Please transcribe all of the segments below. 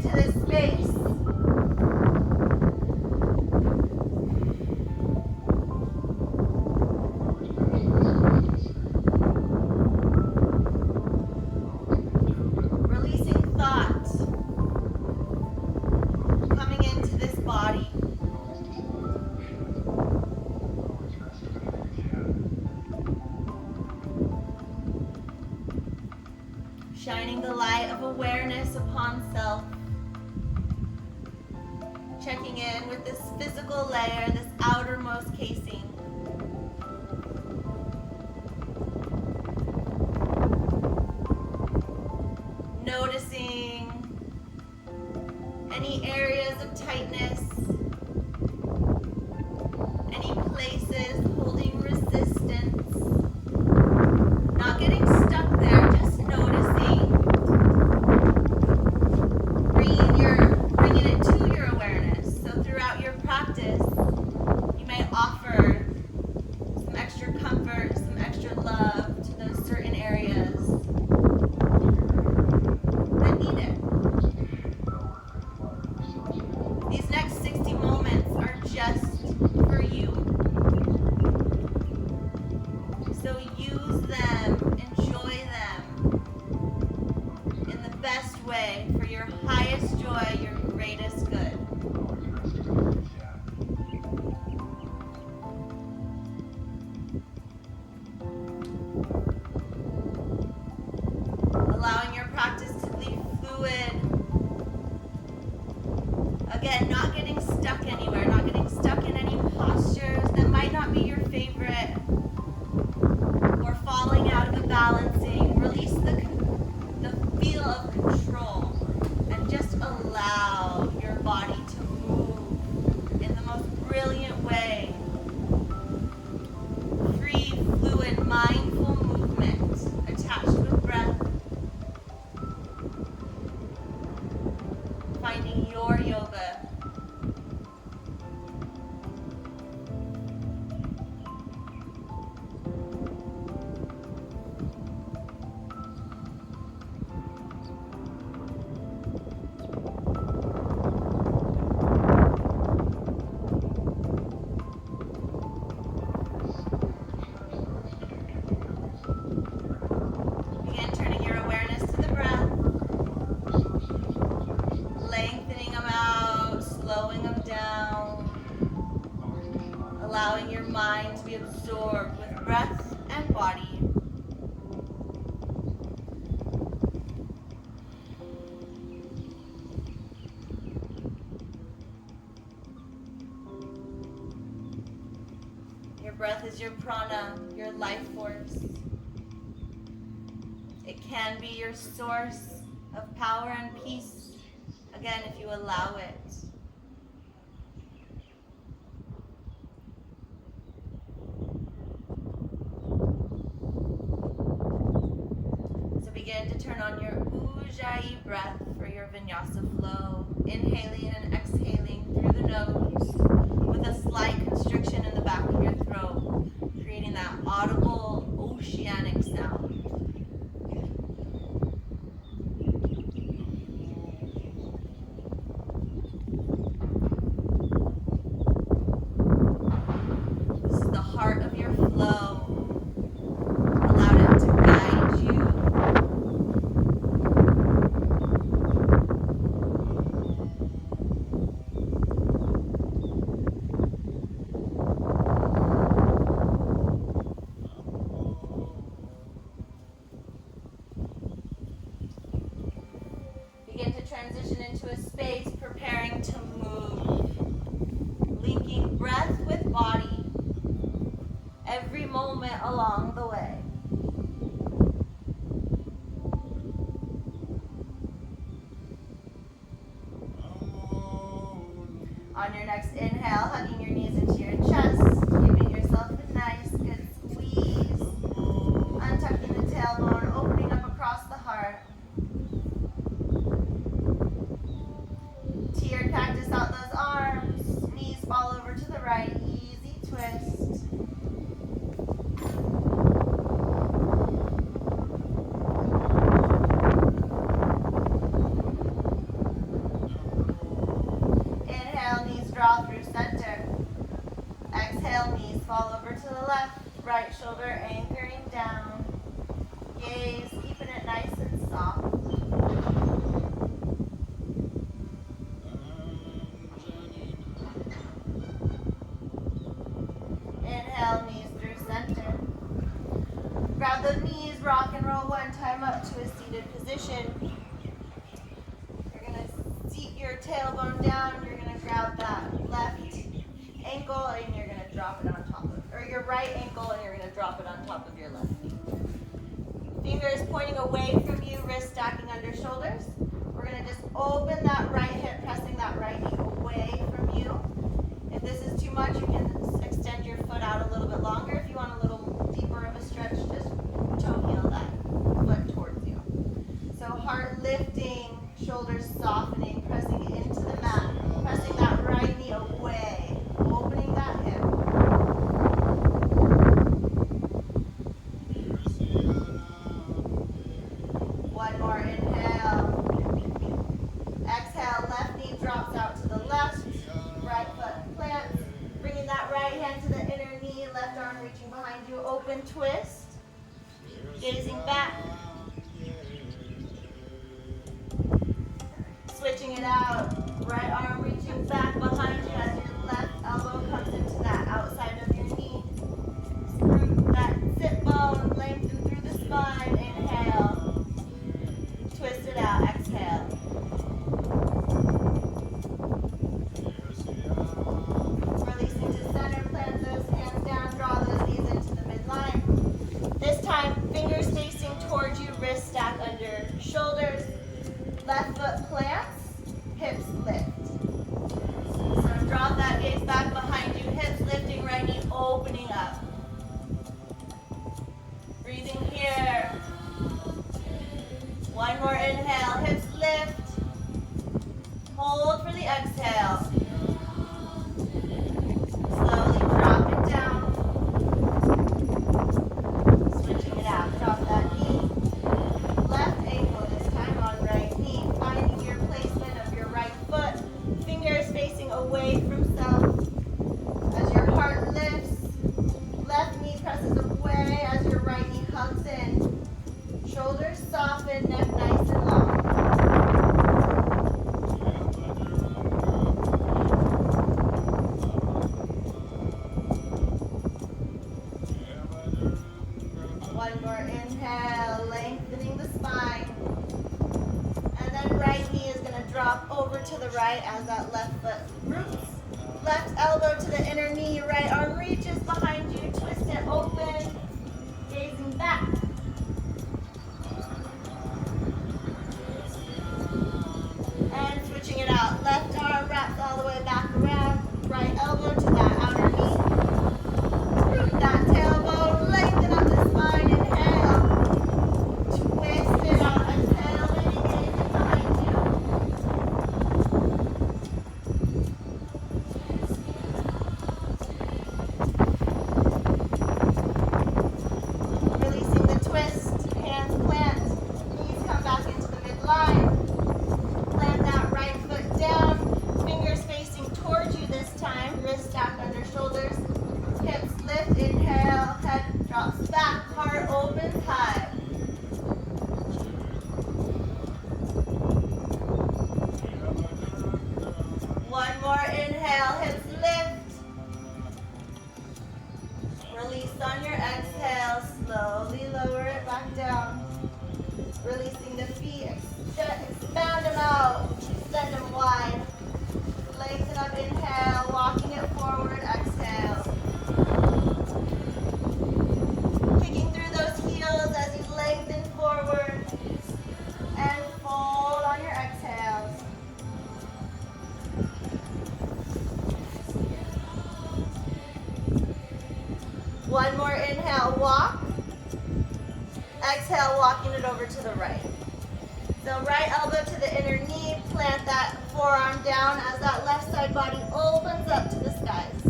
into this space. Releasing thoughts. Coming into this body. Shining the light of awareness upon self. Checking in with this physical layer, this outermost casing. Noticing any areas of tightness, any places holding resistance. Not getting stuck there, just noticing. Bringing it to your awareness. So throughout your practice, you may offer some extra comfort, some extra love to those certain areas that need it. These next 60 moments are just for you. So use them, enjoy them in the best way for your highest joy, your greatest good. Allowing your practice to be fluid. Again, not getting stuck anywhere, not getting stuck in any postures that might not be your favorite, or falling out of the balancing. Release the feel of control and just allow your body to move in the most brilliant way. Free, fluid, mindful movement attached with breath. Finding your yoga. Begin turning your awareness to the breath. Lengthening them out, slowing them down. Allowing your mind to be absorbed with breath and body. Your breath is your prana, your life force. It can be your source of power and peace, again, if you allow it. So begin to turn on your Ujjayi breath for your Vinyasa flow. Inhaling and exhaling through the nose with a slight constriction in the back of your throat, creating that audible oceanic sound. This is the heart of your flow. Allow it to guide you. Begin to transition into a space preparing to move. Linking breath with body every moment along the way. On your next inhale, hugging your knees into your chest, giving yourself a nice good squeeze. Untucking the tailbone, opening up across the heart. Tear cactus out those arms, knees fall over to the right, easy twist. tailbone down, you're going to grab that left ankle and you're going to drop it on top of, or your right ankle and you're going to drop it on top of your left knee. Fingers pointing away from you, wrist stacking under shoulders. We're going to just open that right hip, pressing that right knee away from you. If this is too much, you can extend your foot out a little bit longer. If you want a little deeper of a stretch, just toe heel that foot towards you. So heart lifting, shoulders softening, pressing into the mat, pressing that right knee away, opening that hip. One more inhale. Exhale, left knee drops out to the left, right foot plants, bringing that right hand to the inner knee, left arm reaching behind you, open twist, gazing back, switching it out, right arm reaching back behind you as your left elbow comes into that outside of your knee, root that sit bone, lengthen through the spine, inhale, twist it out, exhale. Releasing to center, plant those hands down, draw those knees into the midline. This time, fingers facing towards you, wrist stack under shoulders. Left foot plants, hips lift. So drop that gaze back behind you, hips lifting, right knee opening up. Breathing here. One more inhale, hips lift. Hold for the exhale. Slowly drop it down. Switching it out. Drop that knee. Left ankle this time on right knee. Finding your placement of your right foot. Fingers facing away from self. As your heart lifts, left knee presses away as your right knee hugs in. Shoulders soften, neck nice and long. One more inhale, lengthening the spine. And then right knee is going to drop over to the right as that left foot roots. Left elbow to the inner knee, right arm reaches behind you, twist it open, gazing back. And switching it out, left arm wraps all the way back around, right elbow to that outer knee. Root that tailbone, lengthen up the spine, inhale. Twist it out, exhale, maybe gazing behind you. Releasing the twist, hands plant, knees come back into the midline. Plant that right foot down, fingers facing towards you this time, wrist stacked under shoulders, hips lift, inhale, head drops back, heart opens high. One more inhale, hips lift. Release on your exhale, slowly lower it back down. Releasing the feet, expand them out, extend them wide. Lengthen up, inhale, walking it forward, exhale. Kicking through those heels as you lengthen forward and fold on your exhales. One more inhale, walk. Exhale, walking it over to the right. So right elbow to the inner knee, plant that forearm down as that left side body opens up to the skies.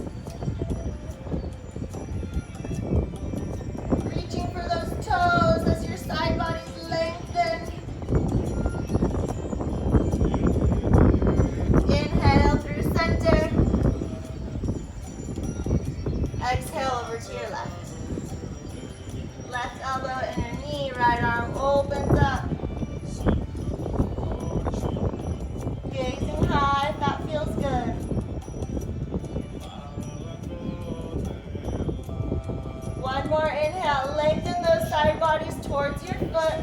Reaching for those toes as your side bodies lengthen. Inhale through center. Exhale over to your left. Left elbow, inner knee, right arm opens up. Gazing high, if that feels good. One more inhale, lengthen those side bodies towards your foot.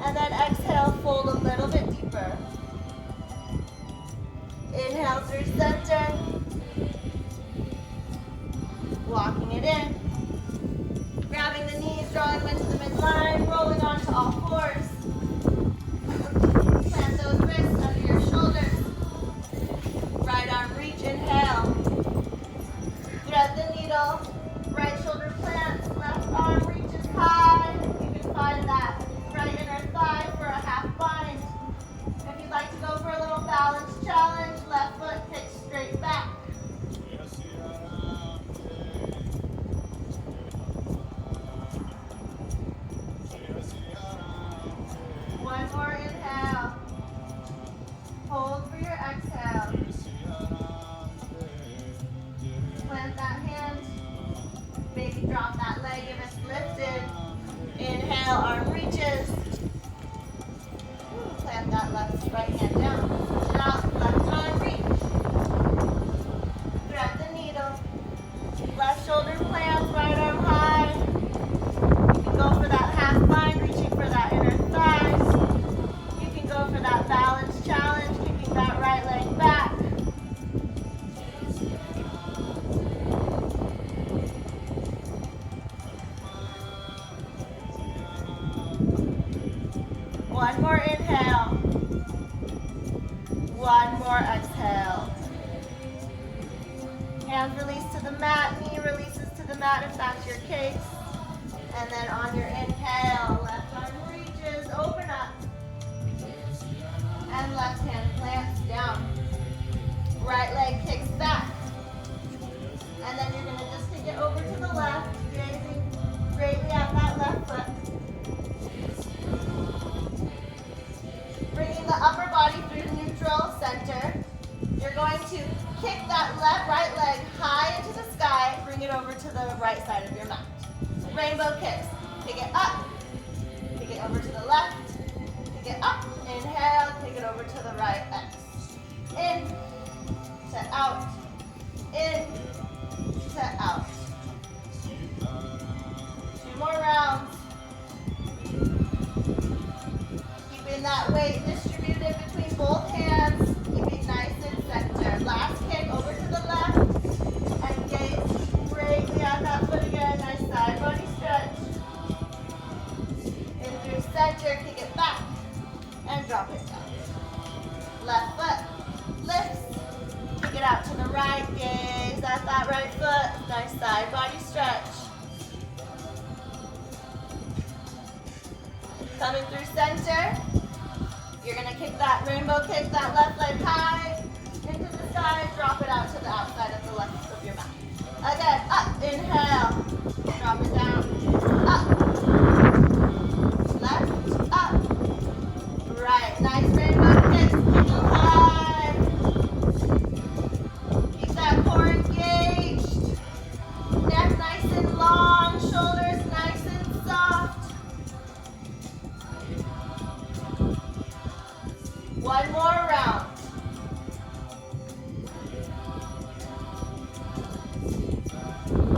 And then exhale, fold a little bit deeper. left right hand down. Switch it out. Left arm reach. Thread the needle. Left shoulder plants, right arm high. You can go for that half bind, reaching for that inner thighs. You can go for that balance challenge, kicking that right leg back. One more inhale. One more exhale. Hands release to the mat, knee releases to the mat if that's your case. And then on your inhale, left arm reaches, open up. And left hand plants down. Right leg kicks back. And then you're going to just kick it over to the left, gazing greatly at that left foot. Bringing the upper body through neutral center. You're going to kick that right leg high into the sky, bring it over to the right side of your mat. Rainbow kicks. Kick it up, kick it over to the left, kick it up, inhale, kick it over to the right, X. In, to out, in, to out. 2 more rounds. Keeping that weight distributed between both hands, keeping nice and center. Last kick over to the left, and gaze greatly at that foot again. Nice side body stretch. In through center, kick it back, and drop it down. Left foot lifts, kick it out to the right, gaze at that right foot. Nice side body stretch. Coming through center, you're going to kick that rainbow kick, that left leg high into the sky, drop it out to the outside of the left of your mat. Again, up, inhale, drop it down, up, left, up, right. Nice rainbow kick, kick them high. Keep that core engaged, neck nice and long, shoulders nice and soft. One more round.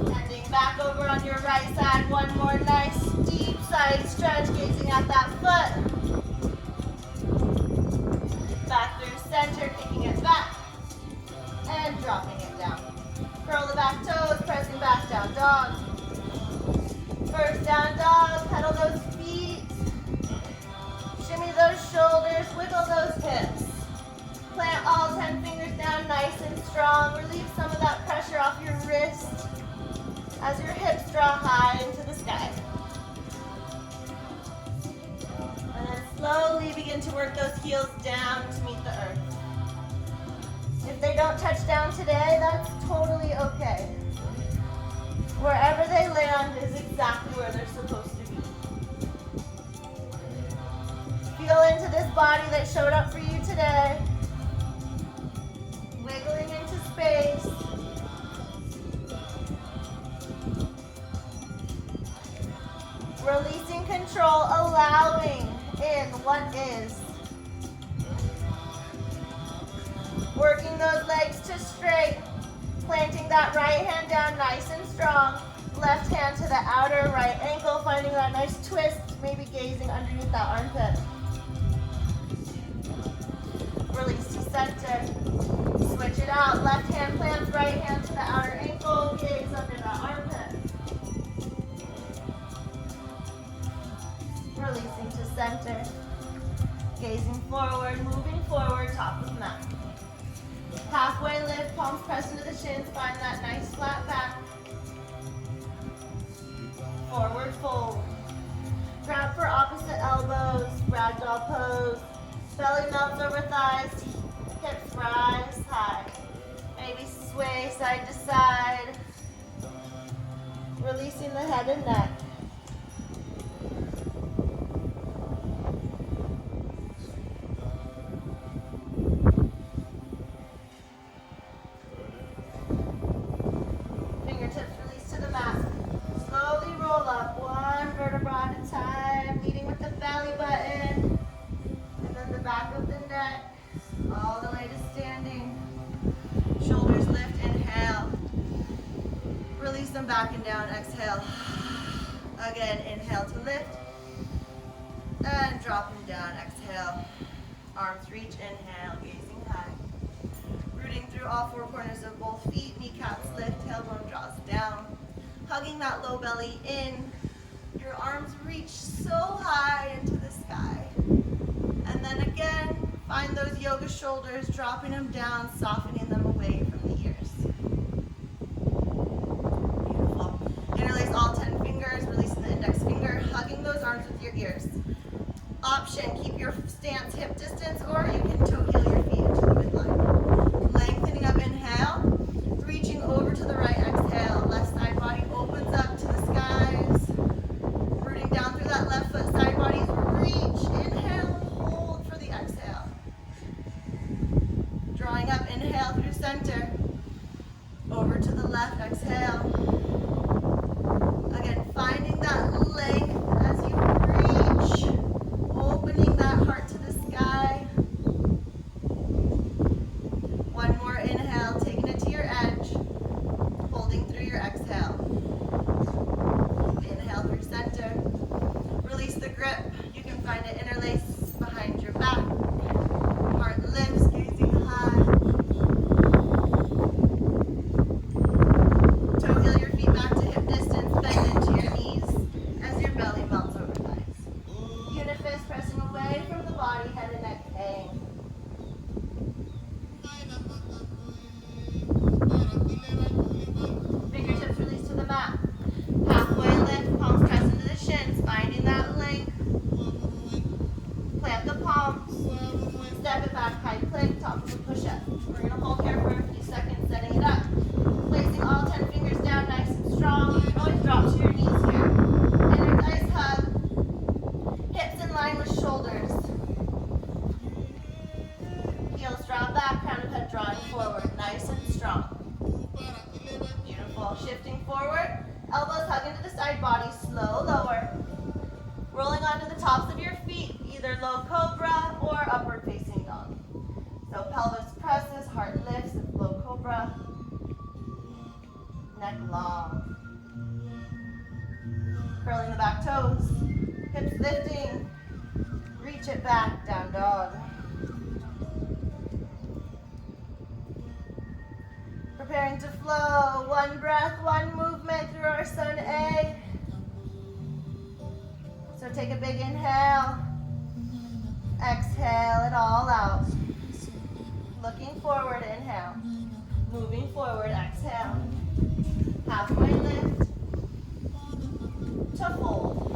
Bending back over on your right side. One more nice deep side stretch, gazing at that foot. Back through center, kicking it back. And dropping it down. Curl the back toes, pressing back down dog. First down dog, pedal those feet. Shimmy those shoulders, wiggle those hips. Plant all 10 fingers down nice and strong. Relieve some of that pressure off your wrist as your hips draw high into the sky. And then slowly begin to work those heels down to meet the earth. If they don't touch down today, that's totally okay. Wherever they land is exactly where they're supposed to be. Feel into this body that showed up for you today. Wiggling into space. Releasing control, allowing in what is. Working those legs to straight. Planting that right hand down nice and strong. Left hand to the outer right ankle, finding that nice twist, maybe gazing underneath that armpit. Release to center. Switch it out. Left hand plants, right hand to the outer ankle, gaze under that armpit. Releasing to center. Gazing forward, moving forward, top of mat. Halfway lift, palms press into the shins, find that nice flat back. Forward fold. Grab for opposite elbows, ragdoll pose. Belly melts over thighs, hips rise high. Maybe sway side to side. Releasing the head and neck. Fingertips release to the mat. Slowly roll up, one vertebra at a time, leading with the belly button. And then the back of the neck, all the way to standing. Shoulders lift, inhale. Release them back and down, exhale. Again, inhale to lift. And drop them down, exhale. Arms reach, inhale, gazing high. Rooting through all four corners of both feet, kneecaps lift, tailbone draws down. Hugging that low belly in. Your arms reach so high into the sky. And then again, find those yoga shoulders, dropping them down, softening them away from the ears. Beautiful. Interlace all 10 fingers, releasing the index finger, hugging those arms with your ears. Option, keep your stance hip distance, or you can toe heel your feet into the midline. Lengthening up, inhale. Reaching over to the right, exhale. Left side body opens up to the skies. Rooting down through that left foot, side body reach. Inhale, hold for the exhale. Drawing up, inhale through center. Over to the left, exhale. Again, finding that length as you reach. Opening that heart to the sky. One more inhale, taking it to your edge. Holding through your exhale. Inhale through center. Release the grip. You can find it interlace behind your back. Heart lifts, gazing high. Toe heel your feet back to hip distance. Bend into your knees as your belly melts over thighs. Unifist pressing away from the body, head and neck hang. Fingertips release to the mat. Halfway lift, palms press into the shins, finding that length. Plant the palms. Step it back, high plank, top of a push-up. We're going to hold here for a few seconds, setting it up. Placing all 10 fingers down nice and strong. You can always drop to your knees here. Inner thighs hug. Hips in line with shoulders. Heels draw back, crown of head drawing forward, nice and strong. Beautiful. Shifting forward, elbows hug into the side body, slow lower. Rolling onto the tops of your feet, either low cobra or upward facing dog. So pelvis presses, heart lifts, low cobra. Neck long. Curling the back toes, hips lifting. Reach it back, down dog. Preparing to flow, one breath, one movement through our sun A. So take a big inhale, exhale it all out. Looking forward, inhale. Moving forward, exhale. Halfway lift to fold.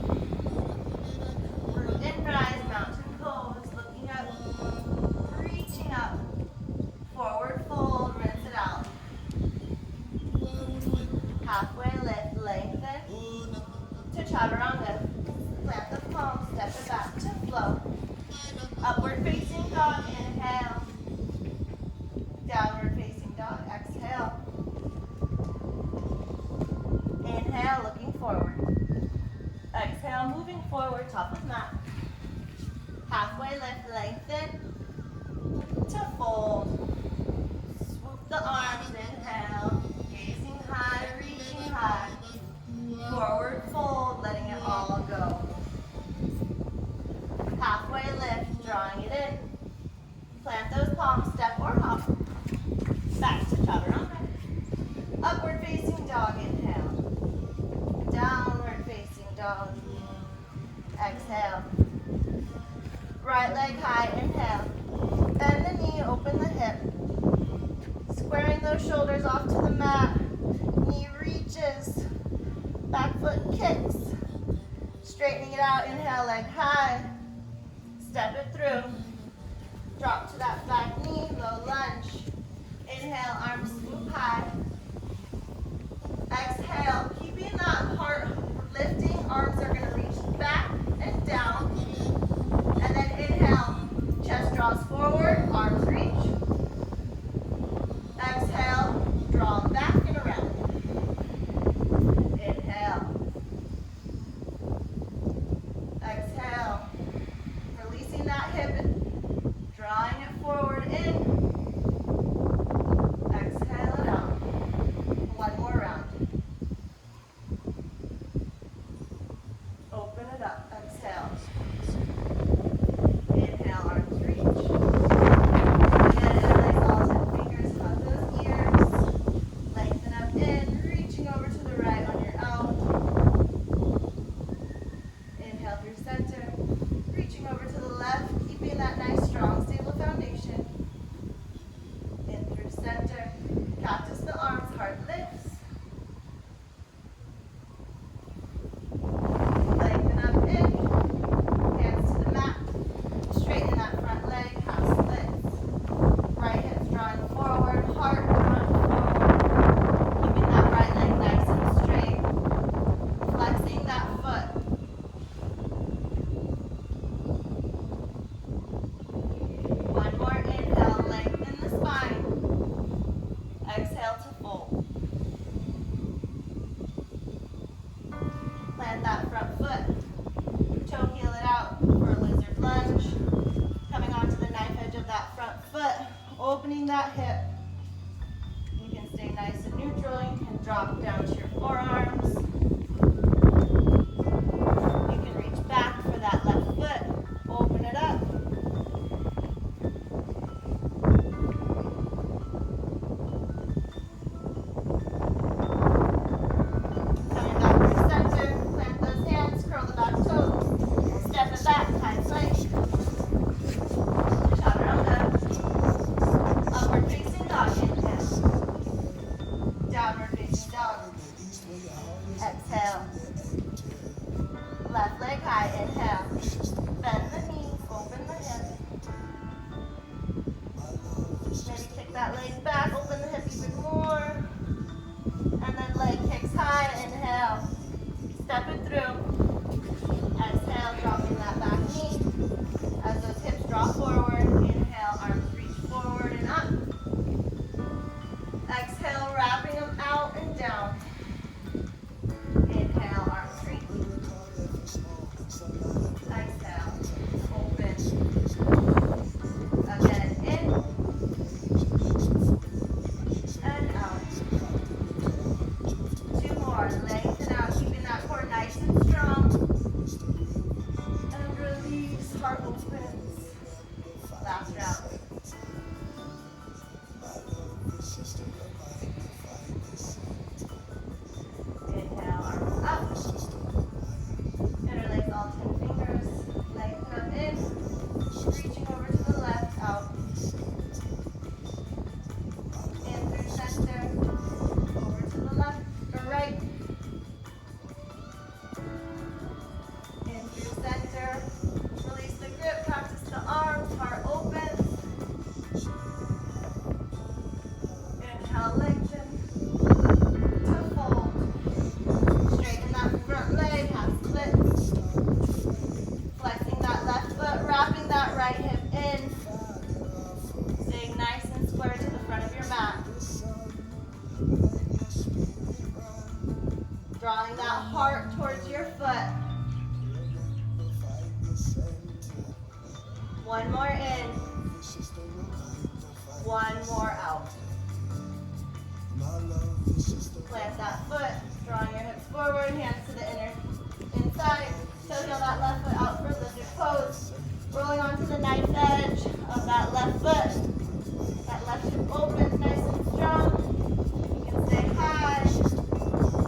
Root and rise, mountain pose, looking up, reaching up. Forward fold, rinse it out. Halfway lift, lengthen to chaturanga. Plant the palms, step it back to flow. Upward facing dog, inhale. Downward facing dog, exhale. Inhale, looking forward. Exhale, moving forward, top of mat. Halfway lift, lengthen to fold. Swoop the arms, inhale. Gazing high, reaching high. Forward fold, letting it all go. Halfway lift, drawing it in. Plant those palms, step or hop. Back to chaturanga. Upward facing dog, inhale. Downward facing dog. Exhale. Right leg high, inhale. Bend the knee, open the hip. Squaring those shoulders off to the mat. Knee reaches. Back foot kicks. Straightening it out, inhale, leg high. Step it through. Drop to that back knee, low lunge. Inhale, arms swoop high. Exhale, keeping that heart lifting, arms are going to reach back and down. And then inhale, chest draws forward, arms reach. Exhale, draw back and around. Inhale. Exhale. Releasing that hip, drawing foot, opening that hip. You can stay nice and neutral. You can drop down to your forearms. You can reach back for that left foot. Open it up. Coming back through center. Plant those hands. Curl the back toes. Step it back. High plank. Chaturanga. Upward facing dog. Inhale. Downward facing dog. Exhale. Left leg high. Inhale. Bend the knees. Open the hip. Maybe kick that leg back. Open the hip even more. And then leg kicks high. Inhale. Step it through. Exhale. Dropping that back knee. As those hips drop forward. Inhale. Arms reach forward and up. Exhale. Wrapping them out and down. Inhale. Arms reach. Exhale. Open. Again. In. And out. Two more. Lengthen out. Keeping that core nice and strong. And release. Heart opens. Last round. Inhale, arms up. Interlace all 10 fingers. Lengthen up in. Reaching over to the left, out. In through center. Over to the left or right. In through center. Release the grip. Practice the arms. Heart opens. Inhale, lengthen. To fold. Straighten that front leg. Half split. Flexing that left foot. Wrapping that right hip in. Staying nice and square to the front of your mat. Drawing that heart towards your foot. One more in. One more out. Plant that foot. Drawing your hips forward. Hands to the inside. Toe heel that left foot out for lizard pose. Rolling onto the knife edge of that left foot. That left hip opens nice and strong. You can stay high.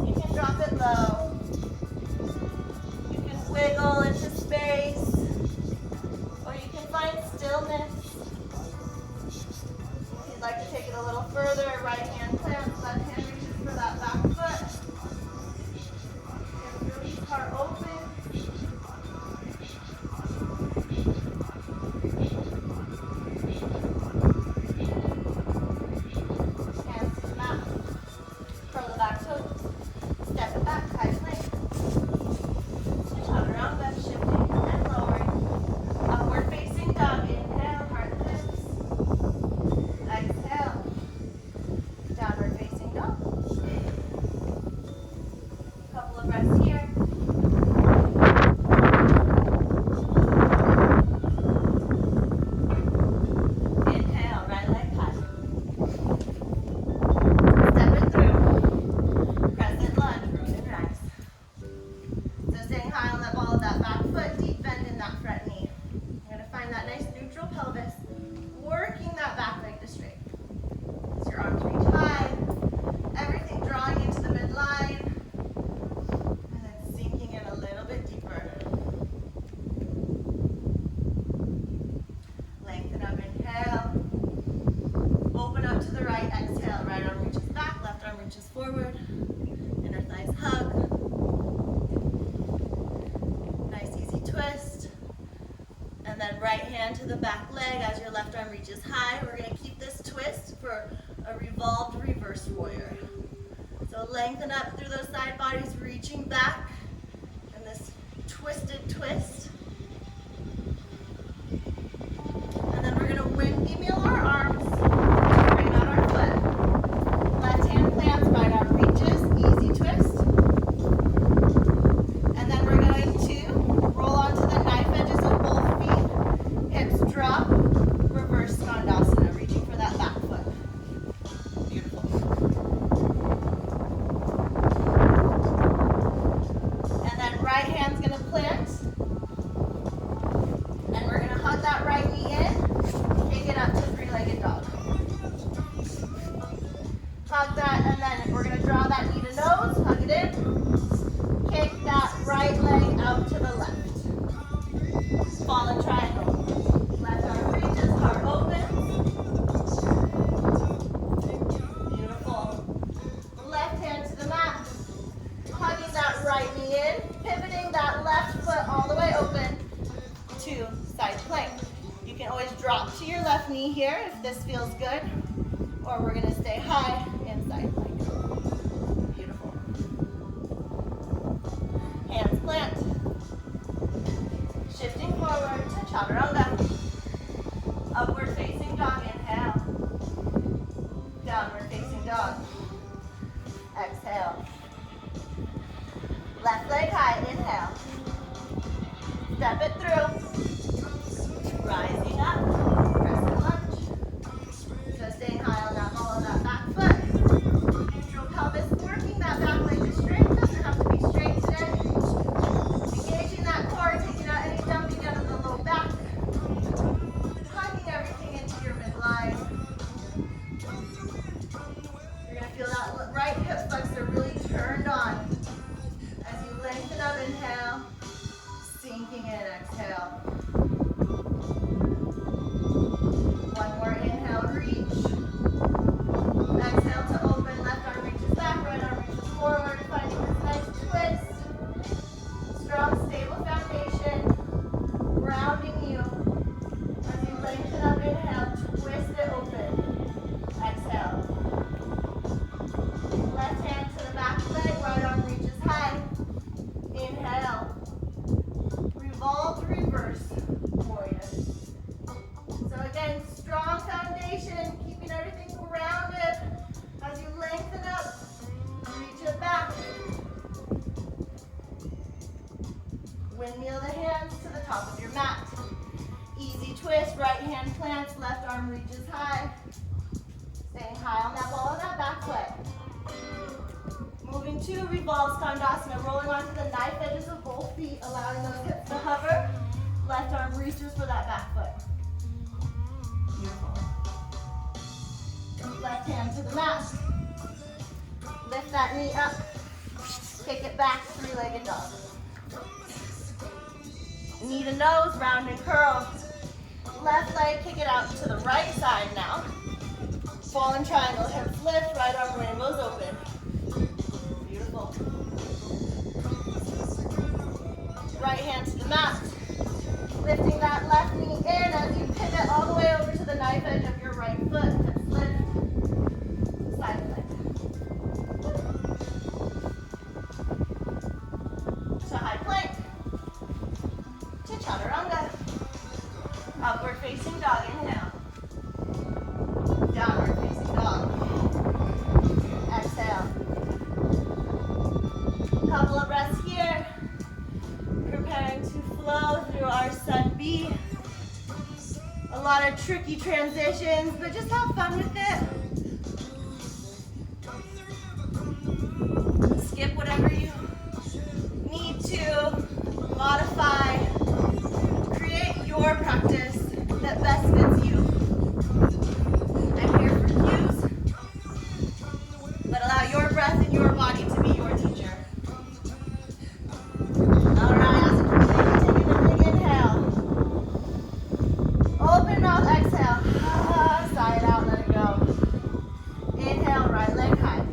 You can drop it low. You can wiggle into space. Or you can find stillness. If you'd like to take it a little further, right hand plants, left hand reaches for that back foot. Hips release, heart open. Hands to the mat. Curl the back toes. Step it back, high plank. Chaturanga, shifting and lowering. Upward facing dog. Inhale, heart lifts. Exhale. Downward facing dog. Couple of breaths here. Inhale, right leg high. Step it through. Crescent lunge, root and rise. So staying high on that ball of that back foot, deep bend in that front knee. You're going to find that nice neutral pelvis, working that back leg to straight. As your arms reach high, everything drawing into the midline, and then sinking in a little bit deeper. Lengthen up, inhale. Open up to the right, exhale. Right arm reaches back, left arm reaches forward. Inner thighs hug. Nice easy twist. And then right hand to the back leg as your left arm reaches high. We're going to keep this twist for a revolved reverse warrior. So lengthen up through those side bodies, reaching back in this twisted twist. And then we're going to windmill our arms, bring out our foot. Left hand plants, right arm reaches, easy twist. And then we're going to roll onto the knife edges of both feet. Hips drop, reverse Skandasana. knee here if this feels good, or we're gonna stay high inside plank. Beautiful. Hands plant. Shifting forward to chaturanga. Upward facing dog, inhale. Downward facing dog. Exhale. Left leg high, inhale. Step it through. Rising up. Crescent lunge. So staying high on that ball of that back foot. Neutral pelvis, working that back leg to straight. Doesn't have to be straight today. Engaging that core, taking out any dumping out of the low back. Hugging everything into your midline. You're going to feel that right hip flexor really turned on. As you lengthen up, inhale. Sinking in, exhale. One more inhale, reach. Exhale to open, left arm reaches back, right arm reaches forward, finding this nice twist. Strong, stable foundation, grounding you. As you lengthen up, inhale, twist it open. Exhale. Left hand to the back leg, right arm reaches high. Inhale. Revolve, reverse, warrior. So again, strong foundation, keeping everything grounded. As you lengthen up, reach it back. Windmill the hands to the top of your mat. Easy twist, right hand plants, left arm reaches high. Staying high on that ball of that back foot. Moving to revolve skandasana, rolling onto the knife edges of both feet, allowing those hips to hover. Left arm reaches for that back foot. Beautiful. Left hand to the mat. Lift that knee up. Kick it back, three-legged dog. Knee to nose, round and curl. Left leg, kick it out to the right side now. Fallen triangle, hips lift, right arm rainbows open. Beautiful. Right hand to the mat. Lifting that left knee in as you pivot all the way over to the knife edge of your right foot. Hips lift. Side leg. To high plank. To chaturanga. Upward facing dog, inhale. Downward facing dog. Exhale. Couple of breaths here. Preparing to flow through our sun B. A lot of tricky transitions, but just have fun with it. Skip whatever you need to. Modify. Create your practice that best fits you. I'm here for cues, but allow your breath and your body to be your teacher. All right, as you continue, taking a big inhale. Open mouth, exhale. Sigh it out, let it go. Inhale, right leg high.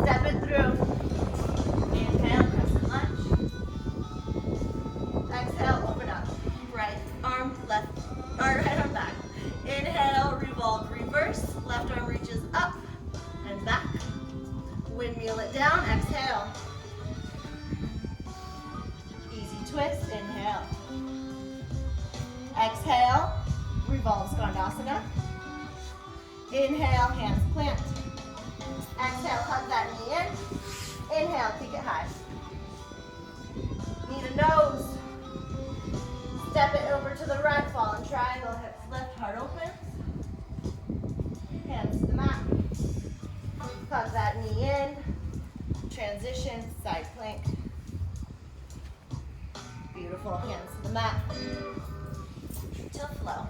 Step it through. Inhale, crescent lunge. Exhale, open up. Right arm, left, or right arm back. Inhale, revolve, reverse. Left arm reaches up and back. Windmill it down, exhale. Easy twist, inhale. Exhale, revolve skandasana. Inhale, hands plant. Exhale, hug that knee in. Inhale, kick it high. Knee to nose. Step it over to the right, fallen triangle, hips lift, heart opens. Hands to the mat. Hug that knee in. Transition, side plank. Beautiful, hands to the mat. To flow.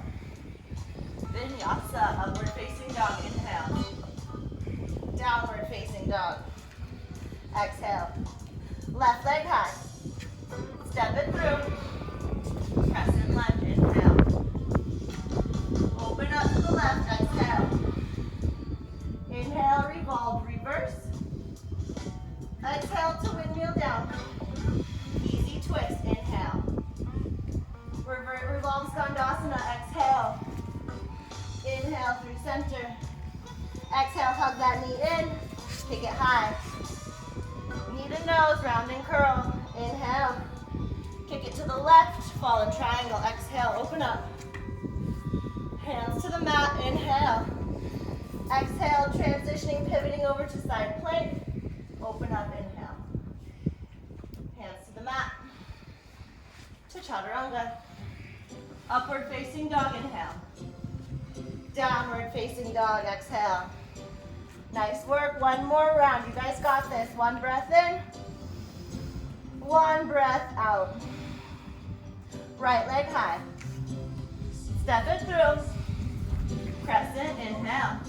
Vinyasa, upward facing dog, inhale. Downward facing dog. Exhale. Left leg high. Step it through. Crescent lunge, inhale. Open up to the left, exhale. Inhale, revolve, reverse. Exhale to windmill down. Easy twist, inhale. Revolve skandasana, exhale. through center. Exhale, hug that knee in. Kick it high. Knee to nose, round and curl. Inhale. Kick it to the left, fall in triangle. Exhale, open up. Hands to the mat, inhale. Exhale, transitioning, pivoting over to side plank. Open up, inhale. Hands to the mat. To chaturanga. Upward facing dog, inhale. Downward facing dog, exhale. Nice work, one more round. You guys got this. One breath in. One breath out. Right leg high. Step it through. Crescent, inhale.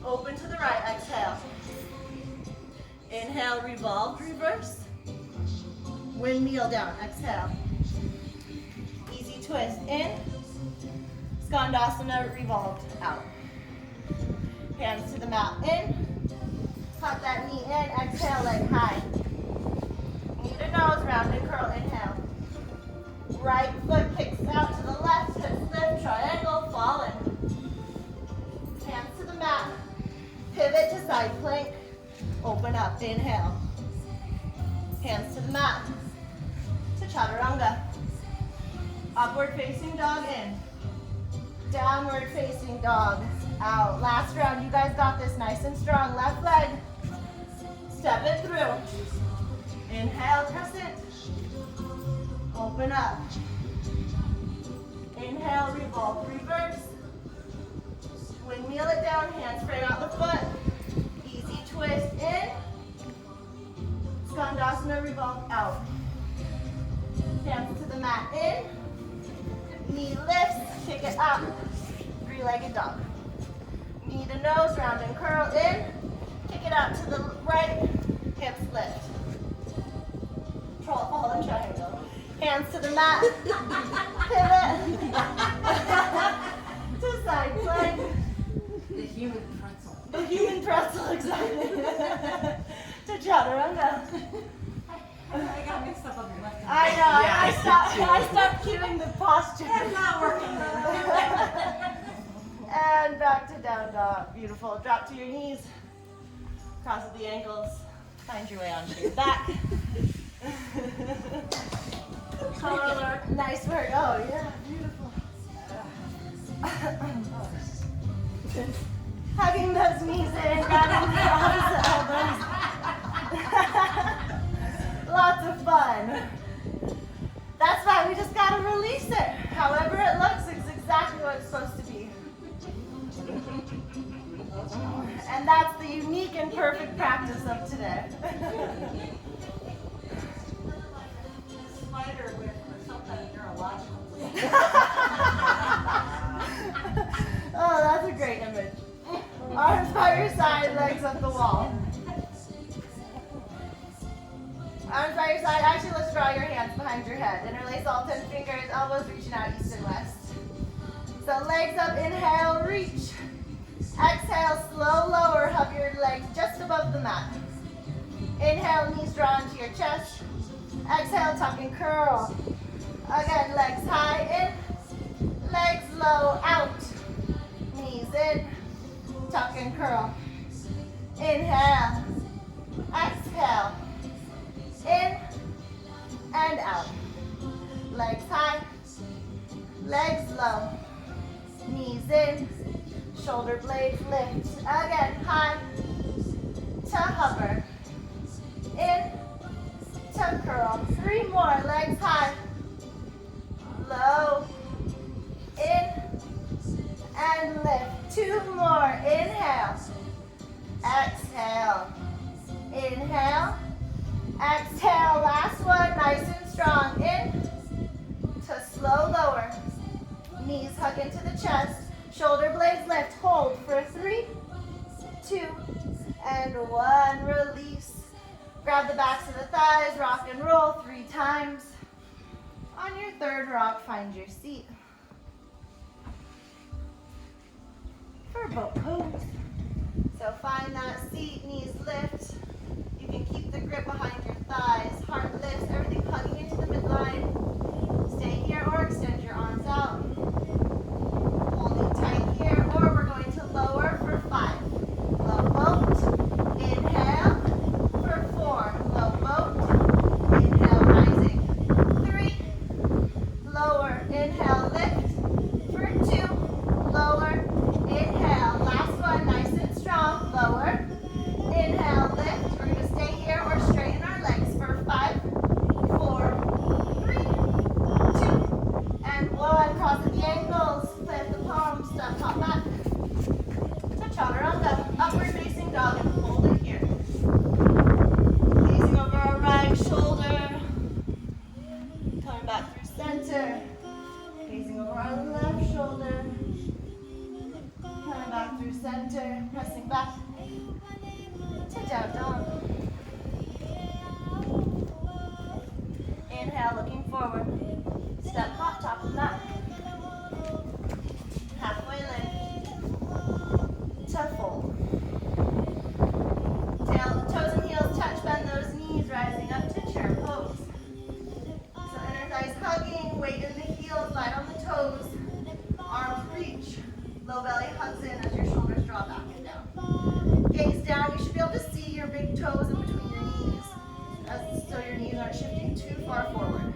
Open to the right, exhale. Inhale, revolve, reverse. Windmill down, exhale. Easy twist, in. Skandasana, revolved, out. Hands to the mat, in. Tuck that knee in, exhale, leg high. Knee to nose, round and curl, inhale. Right foot kicks out to the left, hips lift, triangle, fallen. Hands to the mat. Pivot to side plank. Open up, inhale. Hands to the mat. To chaturanga. Upward facing dog in. Downward facing dog out. Last round, you guys got this nice and strong. Left leg. Step it through. Inhale, crescent. Open up. Inhale, revolve, reverse. Windmill it down, hands frame out the foot. Easy twist in. Skandasana, revolve out. Hands to the mat in. Knee lifts, kick it up. Three-legged dog. Knee to nose, round and curl in. Kick it out to the right, hips lift. Troll, fallen triangle. Hands to the mat. Pivot. To side plank. The human pretzel. The human pretzel, exactly. To chaturanga. I got mixed up on the left. I know. I stopped cueing the posture. It's not working. And back to down dog. Beautiful. Drop to your knees. Cross the ankles. Find your way onto your back. Nice work. Oh, yeah. Beautiful. Hugging those knees in, grabbing the opposite elbows. Lots of fun. That's why we just gotta release it. However it looks, it's exactly what it's supposed to be. And that's the unique and perfect practice of today. Spider with some kind of neurological. Oh, that's a great image. Arms by your side, legs up the wall. Arms by your side. Actually, let's draw your hands behind your head. Interlace all 10 fingers, elbows reaching out east and west. So legs up, inhale, reach. Exhale, slow lower, hug your legs just above the mat. Inhale, knees draw into your chest. Exhale, tuck and curl. Again, legs high in, legs low out. Knees in, tuck and curl. Inhale, exhale, in and out. Legs high, legs low. Knees in, shoulder blades lift. Again, high to hover. In to curl. 3 more, legs high. Low. In and lift. 2 more. Inhale. Exhale. Inhale. Exhale. Last one. Nice and strong. In to slow lower. Knees hug into the chest. Shoulder blades lift. Hold for 3, 2, and 1. Release. Grab the backs of the thighs. Rock and roll 3 times. On your third rock, find your seat. For boat pose. So find that seat, knees lift. You can keep the grip behind your thighs. Heart lifts, everything hugging into the midline. Stay here or extend your arms out. Holding tight here. Low belly hugs in as your shoulders draw back and down. Gaze down. You should be able to see your big toes in between your knees, so your knees aren't shifting too far forward.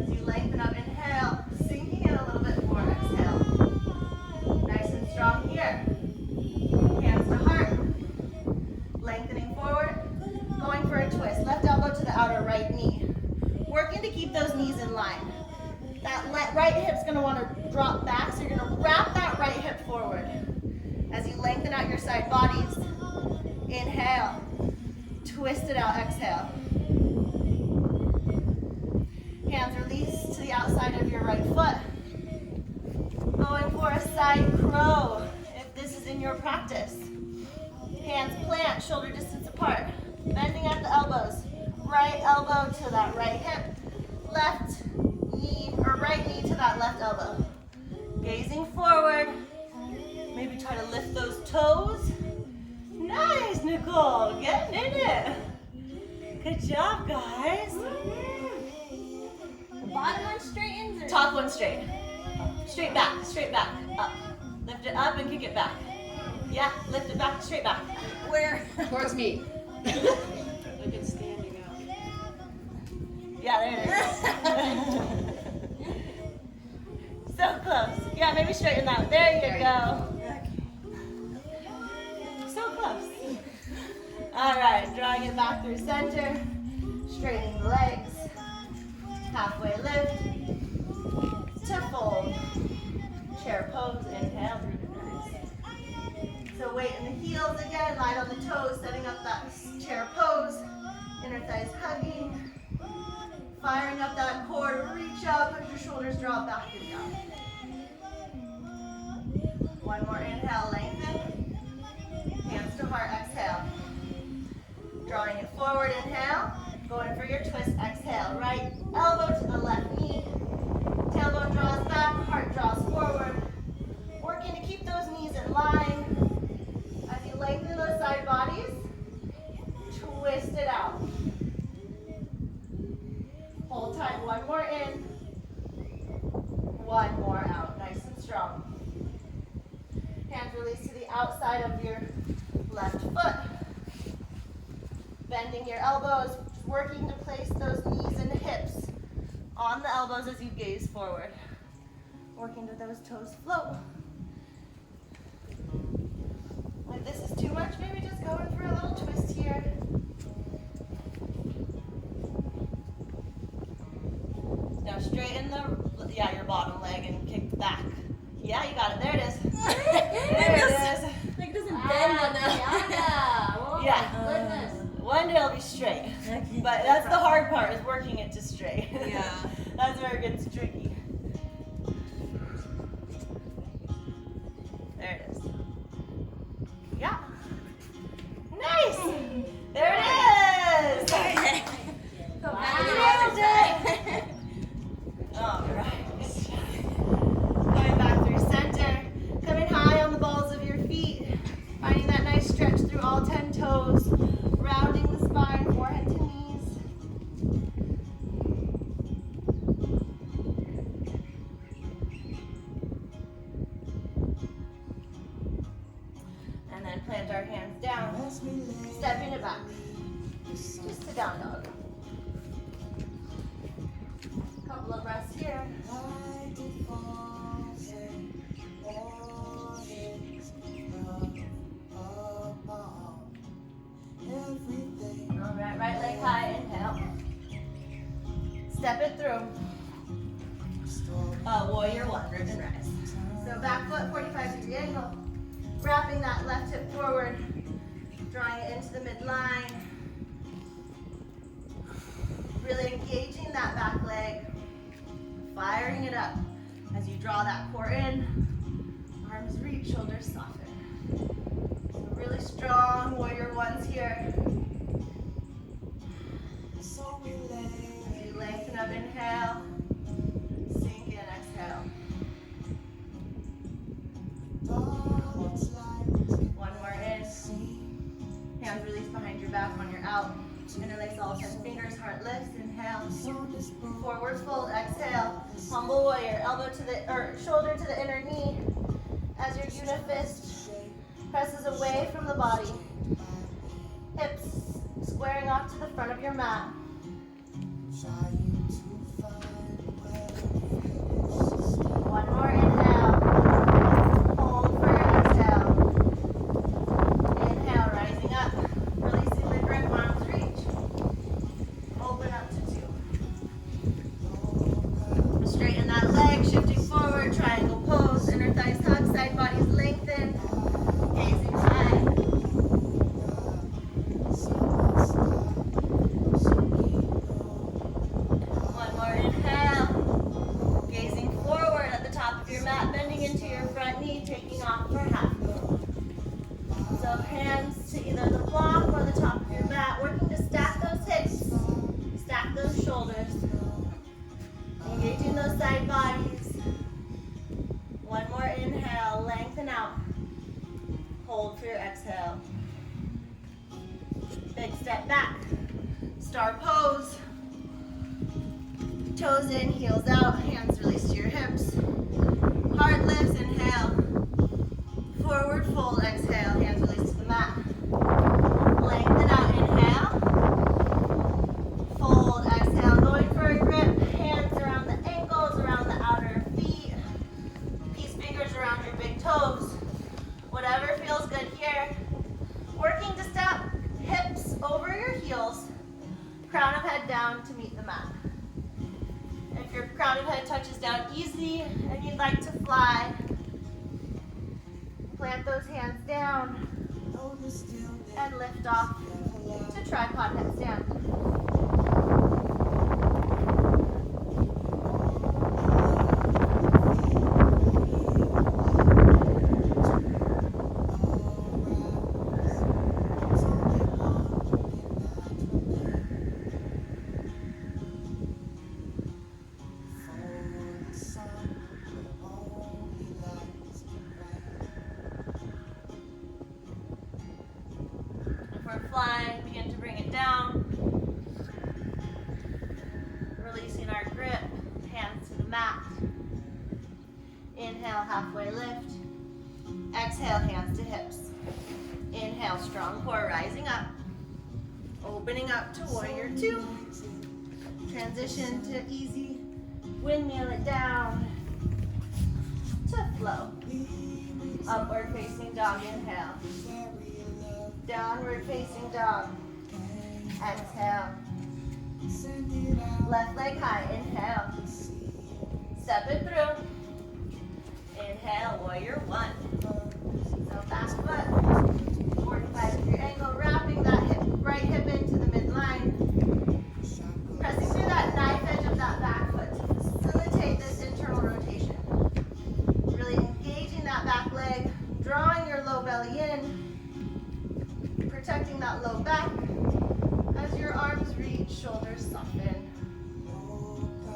As you lengthen up, inhale, sinking in a little bit more, exhale. Nice and strong here. Hands to heart. Lengthening forward. Going for a twist. Left elbow to the outer right knee. Working to keep those knees in line. That right hip's going to want to drop back, so you're going to wrap that right hip forward. As you lengthen out your side bodies. Inhale. Twist it out, exhale. Hands release to the outside of your right foot. Going for a side crow, if this is in your practice. Hands plant, shoulder distance apart. Bending at the elbows. Right elbow to that right hip. Left knee, or right knee to that left elbow. Gazing forward. Maybe try to lift those toes. Nice, Nicole. Getting in it. Good job, guys. The bottom one straightens or? Top one straight. Straight back, up. Lift it up and kick it back. Yeah, lift it back, straight back. Where? Towards me. Like it's standing up. Yeah, there it is. So close. Yeah, maybe straighten that. There you go. So close. All right, drawing it back through center. Straightening the legs. Halfway lift. To fold. Chair pose. Inhale. So weight in the heels again. Light on the toes. Setting up that chair pose. Inner thighs hugging. Firing up that core to reach up as your shoulders drop back and down. One more inhale, lengthen. Hands to heart, exhale. Drawing it forward, inhale. Going for your twist, exhale. Right elbow to the left knee. Tailbone draws back, heart draws forward. Working to keep those knees in line. As you lengthen those side bodies, twist it out. Hold tight, one more in, one more out, nice and strong. Hands release to the outside of your left foot. Bending your elbows, working to place those knees and hips on the elbows as you gaze forward. Working to those toes float. If this is too much, maybe just go in for a little twist here. Now straighten your bottom leg and kick back. Yeah, you got it. There it is. There it is. Like it doesn't bend on that. Oh, Yeah. Goodness. One day it'll be straight. But that's the hard part, is working it to straight. Yeah. That's where it gets tricky. There it is. Yeah. Nice. There it is. Go Nailed it. All right. Going back through center. Coming high on the balls of your feet. Finding that nice stretch through all 10 toes. Rounding the spine, forehead to knees. And then plant our hands down. Stepping it back. Just a down dog. Couple of breaths here. All right, right leg high, inhale. Step it through. Warrior one, ribbon rise. So back foot, 45-degree angle. Wrapping that left hip forward. Drawing it into the midline. Really engaging that back leg. Firing it up. As you draw that core in, arms reach, shoulders soften. So really strong warrior ones here. As you lengthen up, inhale. Sink in, exhale. One more in. Hands release behind your back when you're out. Interlace all 10 fingers, heart lifts, inhale. Forward fold, exhale. Humble warrior, elbow to the, or shoulder to the inner knee. as your unifist presses away from the body. Hips squaring off to the front of your mat. One more inhale. Hold for your exhale. Inhale, rising up. Releasing the grip, arms reach. Open up to 2. Straighten that leg, shifting forward, triangle pose. Inner thighs hug, side bodies lengthen. Gazing high. One more inhale. Gazing forward at the top of your mat, bending into your front knee, taking off for half moon. So hands to either the block or the top of your mat, working to stack those hips, stack those shoulders, engaging those side bodies. One more inhale, lengthen out. Hold for your exhale. Big step back. Star pose. Toes in, heels out, hands release to your hips. Heart lifts, inhale. Forward fold, exhale, hands release to the mat. Lengthen out, inhale. Fold, exhale, going for a grip. Hands around the ankles, around the outer feet. Peace fingers around your big toes. Whatever feels good here. Working to step hips over your heels. Crown of head down to meet the mat. If your crown of head touches down easy and you'd like to fly, plant those hands down and lift off to tripod headstand. Flying, begin to bring it down. Releasing our grip, hands to the mat. Inhale, halfway lift. Exhale, hands to hips. Inhale, strong core, rising up. Opening up to warrior 2. Transition to easy. Windmill it down to flow. Upward facing dog, inhale. Downward facing dog. Exhale. Left leg high. Inhale. Step it through. Inhale, warrior 1. So back foot. 45-degree angle, wrapping that right hip into the midline. Pressing through that knife edge of that back foot to facilitate this internal rotation. Really engaging that back leg, drawing your low belly in. Protecting that low back as your arms reach, shoulders soften.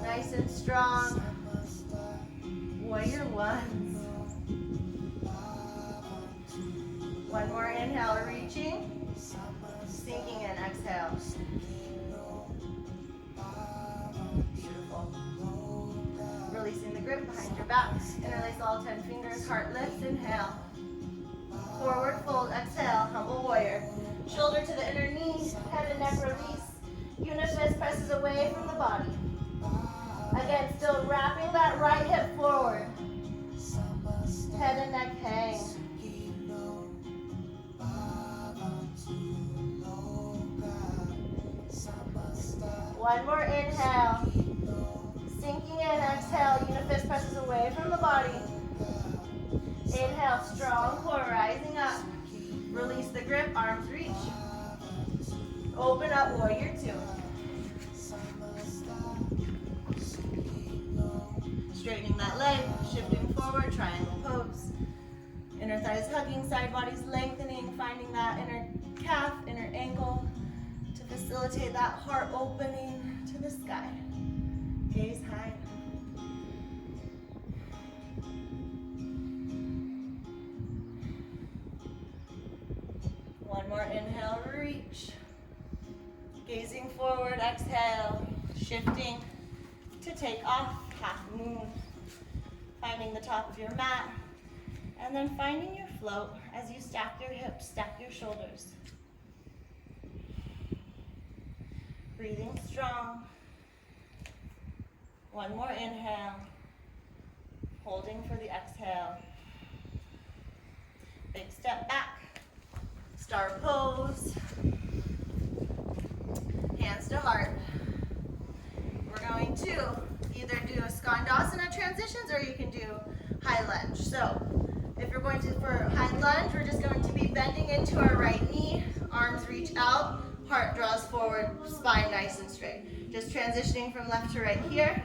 Nice and strong. Warrior 1. One more inhale, reaching. Sinking in, exhale. Beautiful. Releasing the grip behind your back. Interlace all 10 fingers, heart lifts, inhale. Forward fold, exhale, humble warrior. Shoulder to the inner knee, head and neck release. Unifist presses away from the body. Again, still wrapping that right hip forward. Head and neck hang. One more inhale. Sinking in, exhale, unifist presses away from the body. Inhale, strong core, rising up. Release the grip, arms reach. Open up, warrior 2. Straightening that leg, shifting forward, triangle pose. Inner thighs hugging, side bodies lengthening, finding that inner calf, inner ankle to facilitate that heart opening to the sky. Gaze high. One more inhale, reach. Gazing forward, exhale, shifting to take off, half moon. Finding the top of your mat, And then finding your float as you stack your hips, stack your shoulders. Breathing strong. One more inhale. Holding for the exhale. Big step back. Star pose. Hands to heart. We're going to either do a skandasana transitions or you can do high lunge. So if you're going to for high lunge, we're just going to be bending into our right knee, arms reach out, heart draws forward, spine nice and straight. Just transitioning from left to right here.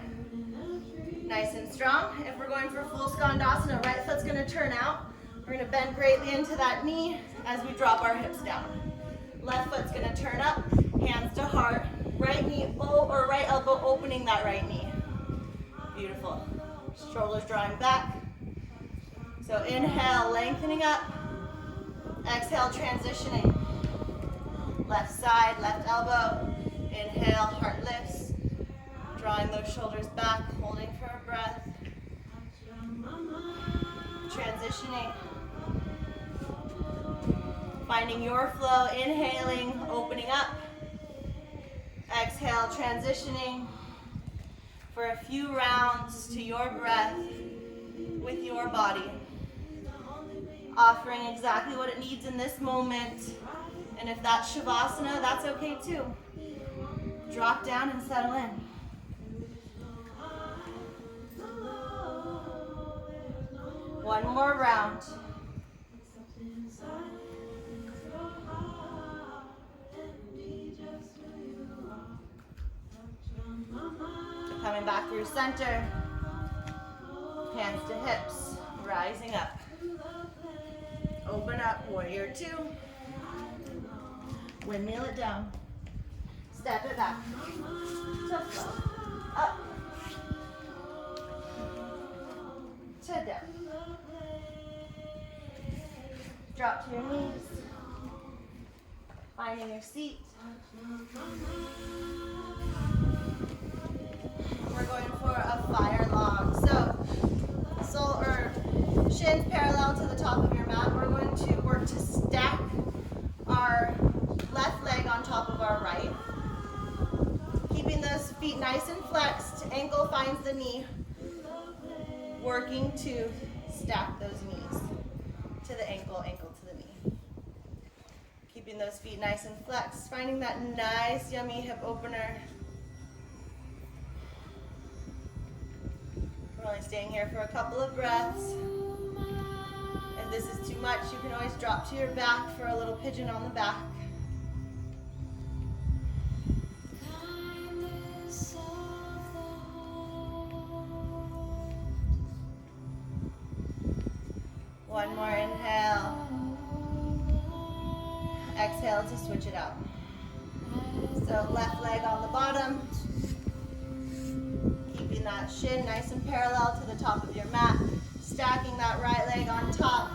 Nice and strong. If we're going for full skandasana, right foot's going to turn out. We're going to bend greatly into that knee as we drop our hips down. Left foot's going to turn up, hands to heart. Right knee or right elbow opening that right knee. Beautiful. Shoulders drawing back. So inhale, lengthening up. Exhale, transitioning. Left side, left elbow. Inhale, heart lifts. Drawing those shoulders back, holding for a breath. Transitioning. Finding your flow, inhaling, opening up. Exhale, transitioning for a few rounds to your breath with your body. Offering exactly what it needs in this moment. And if that's Shavasana, that's okay too. Drop down and settle in. One more round. Coming back through center. Hands to hips. Rising up. Open up, warrior two. Windmill it down. Step it back. To flow. Up. To down. Drop to your knees. Finding your seat. We're going for a fire log. So, sole or shins parallel to the top of your mat. We're going to work to stack our left leg on top of our right. Keeping those feet nice and flexed. Ankle finds the knee. Working to stack those knees to the ankle, ankle to the knee. Keeping those feet nice and flexed. Finding that nice, yummy hip opener. We're only staying here for a couple of breaths. If this is too much, you can always drop to your back for a little pigeon on the back. One more inhale. Exhale to switch it out. So left leg on the bottom. Keeping that shin nice and parallel to the top of your mat. Stacking that right leg on top.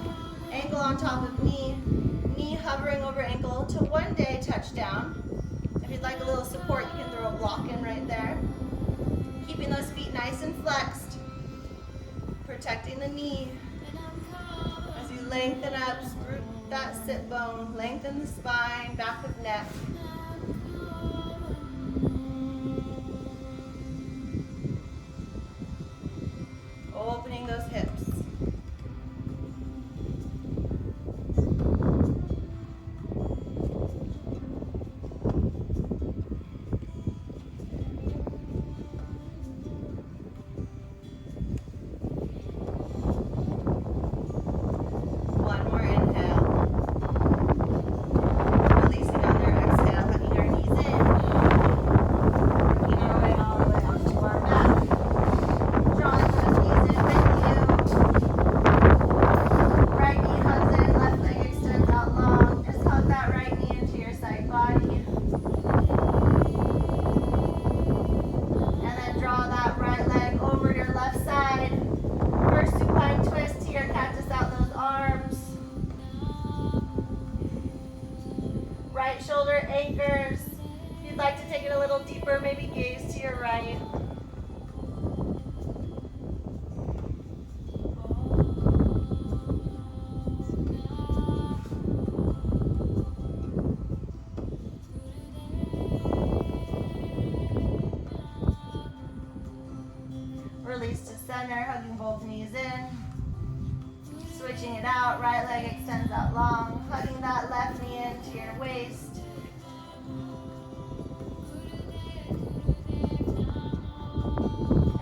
Ankle on top of knee. Knee hovering over ankle to one day touch down. If you'd like a little support, you can throw a block in right there. Keeping those feet nice and flexed. Protecting the knee. As you lengthen up, root that sit bone, lengthen the spine, back of neck. Opening those hips. One more inhale. Releasing on your exhale, hugging our knees in. Working our way all the way up to our back. Drawing those knees in with you. Right knee hugs in, left leg extends out long. Just hug that right knee into your side body. And then draw that right leg over your left side. First supine twist here, cactus out those arms. Right shoulder anchors. If you'd like to take it a little deeper, maybe gaze to your right. Stretching it out, right leg extends out long, hugging that left knee into your waist.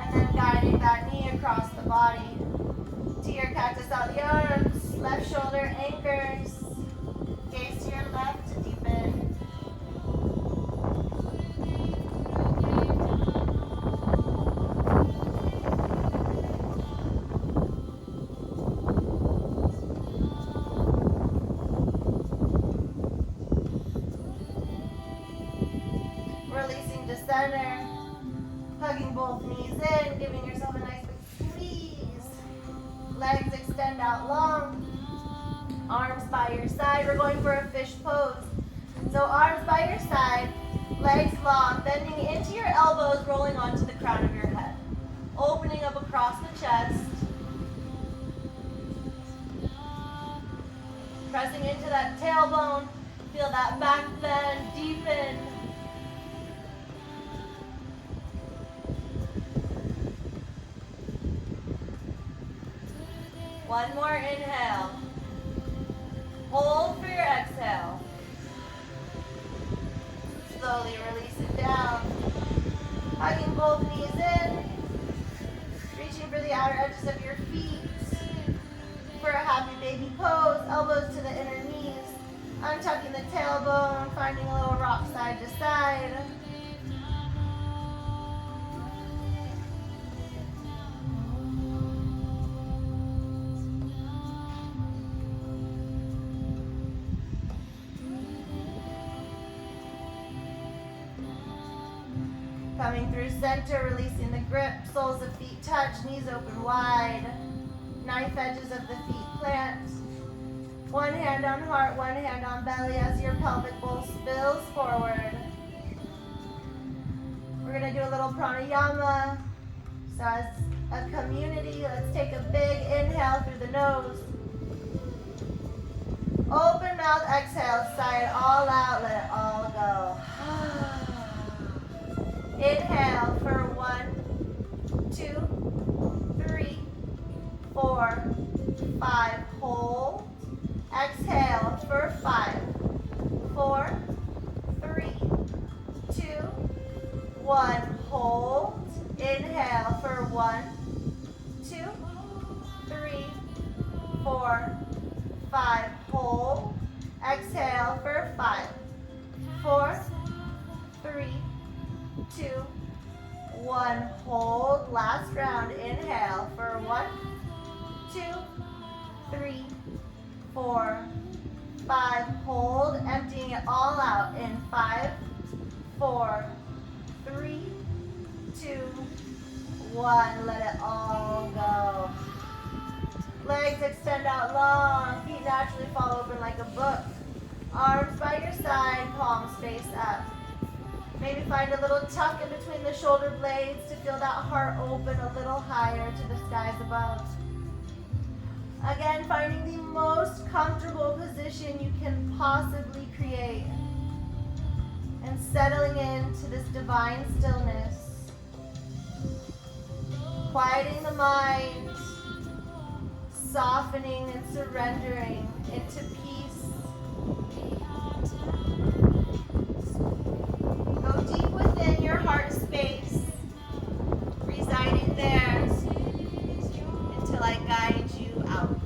And then guiding that knee across the body. To your cactus out the arms, left shoulder anchors. Gaze to your left to deepen. Releasing to center, hugging both knees in, giving yourself a nice big squeeze. Legs extend out long, arms by your side. We're going for a fish pose. So arms by your side, legs long, bending into your elbows, rolling onto the crown of your head. Opening up across the chest. Pressing into that tailbone, feel that back bend deepen. One more inhale. Hold for your exhale. Slowly release it down. Hugging both knees in. Reaching for the outer edges of your feet. For a happy baby pose, elbows to the inner knees. Untucking the tailbone, finding a little rock side to side. Coming through center, releasing the grip, soles of feet touch, knees open wide. Knife edges of the feet plant. One hand on heart, one hand on belly as your pelvic bowl spills forward. We're going to do a little pranayama. So as a community, let's take a big inhale through the nose. Open mouth, exhale, sigh it all out, let it all go. Inhale for 1, 2, 3, 4, 5. Hold. Exhale for 5, 4, 3, 2, 1. Hold. Inhale for 1, 2, 3, 4, 5. Hold. Exhale for 5, 4, 3, 2, 1. Hold. Last round. Inhale for 1, 2, 3, 4, 5. Hold. Emptying it all out in 5, 4, 3, 2, 1. Let it all go. Legs extend out long. Feet naturally fall open like a book. Arms by your side. Palms face up. Maybe find a little tuck in between the shoulder blades to feel that heart open a little higher to the skies above. Again, finding the most comfortable position you can possibly create and settling into this divine stillness. Quieting the mind, softening and surrendering into peace. Go deep within your heart space, residing there until I guide you out.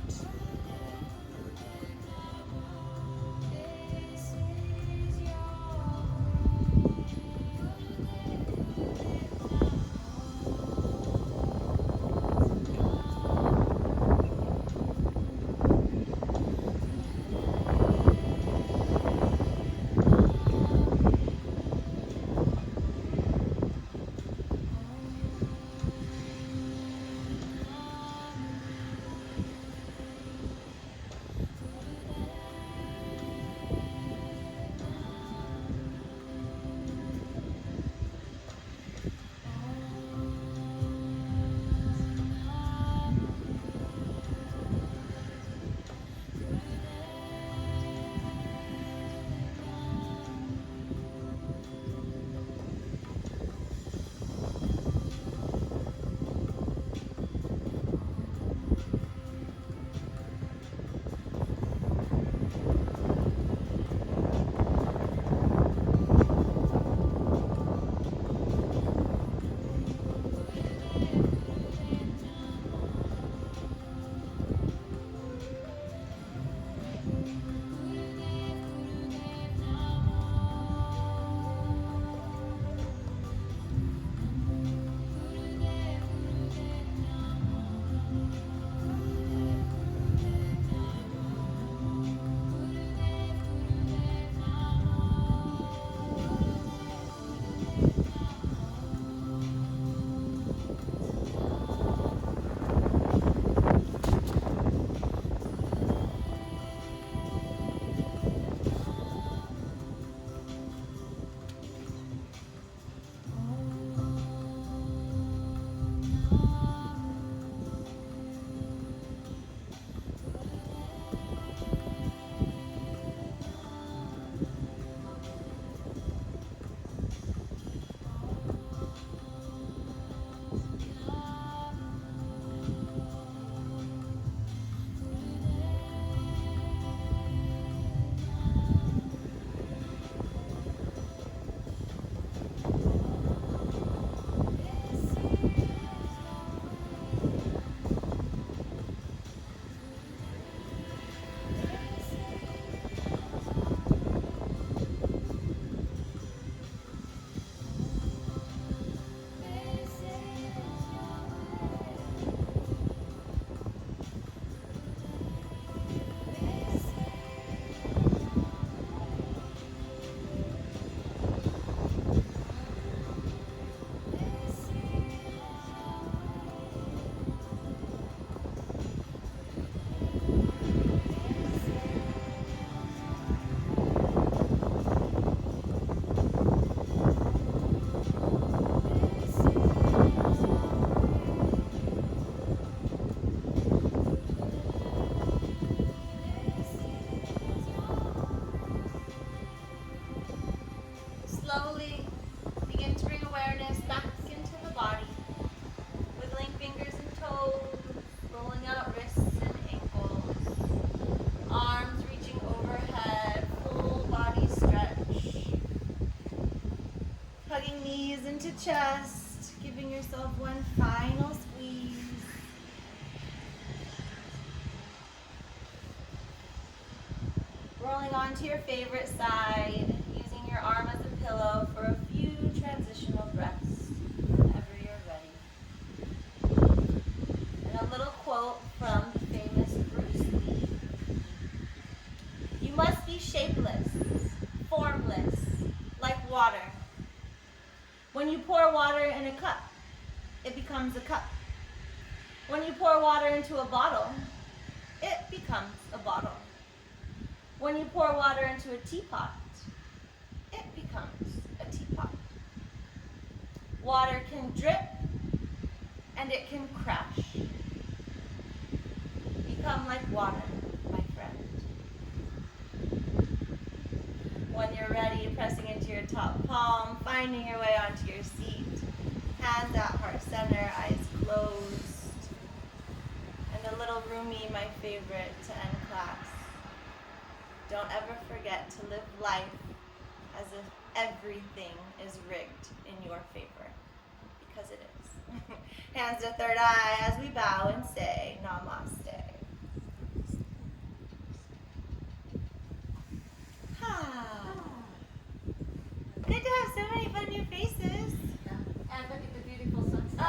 chin to chest, giving yourself one final squeeze. Rolling onto your favorite side, using your arm as a pillow for a few transitional breaths whenever you're ready. And a little quote from the famous Bruce Lee. You must be shapeless, formless, like water. When you pour water in a cup, it becomes a cup. When you pour water into a bottle, it becomes a bottle. When you pour water into a teapot, it becomes a teapot. Water can drip and it can crash. Become like water, my friend. When you're ready, pressing into your top palm, finding your way onto your seat, hands at heart center, eyes closed. And a little Rumi, my favorite, to end class. Don't ever forget to live life as if everything is rigged in your favor, because it is. Hands to third eye as we bow and say namaste. Good to have so many fun new faces. And look at the beautiful sunset. Oh,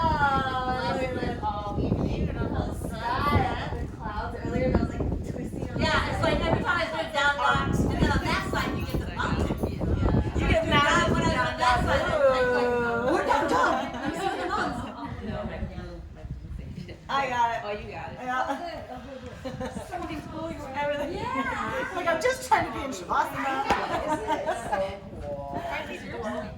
all evening. Beautiful sunset. The clouds earlier, and I was like twisting on yeah, it's like every time I put down dogs, and then on that side you get the mountain view. You get mad when I put that side. We're down dog. I'm seeing the mountains. I got it. Oh, you got it. Yeah. Somebody's pulling away. Everything. Yeah. Like I'm just trying to be in Shavasana. Isn't it so cool?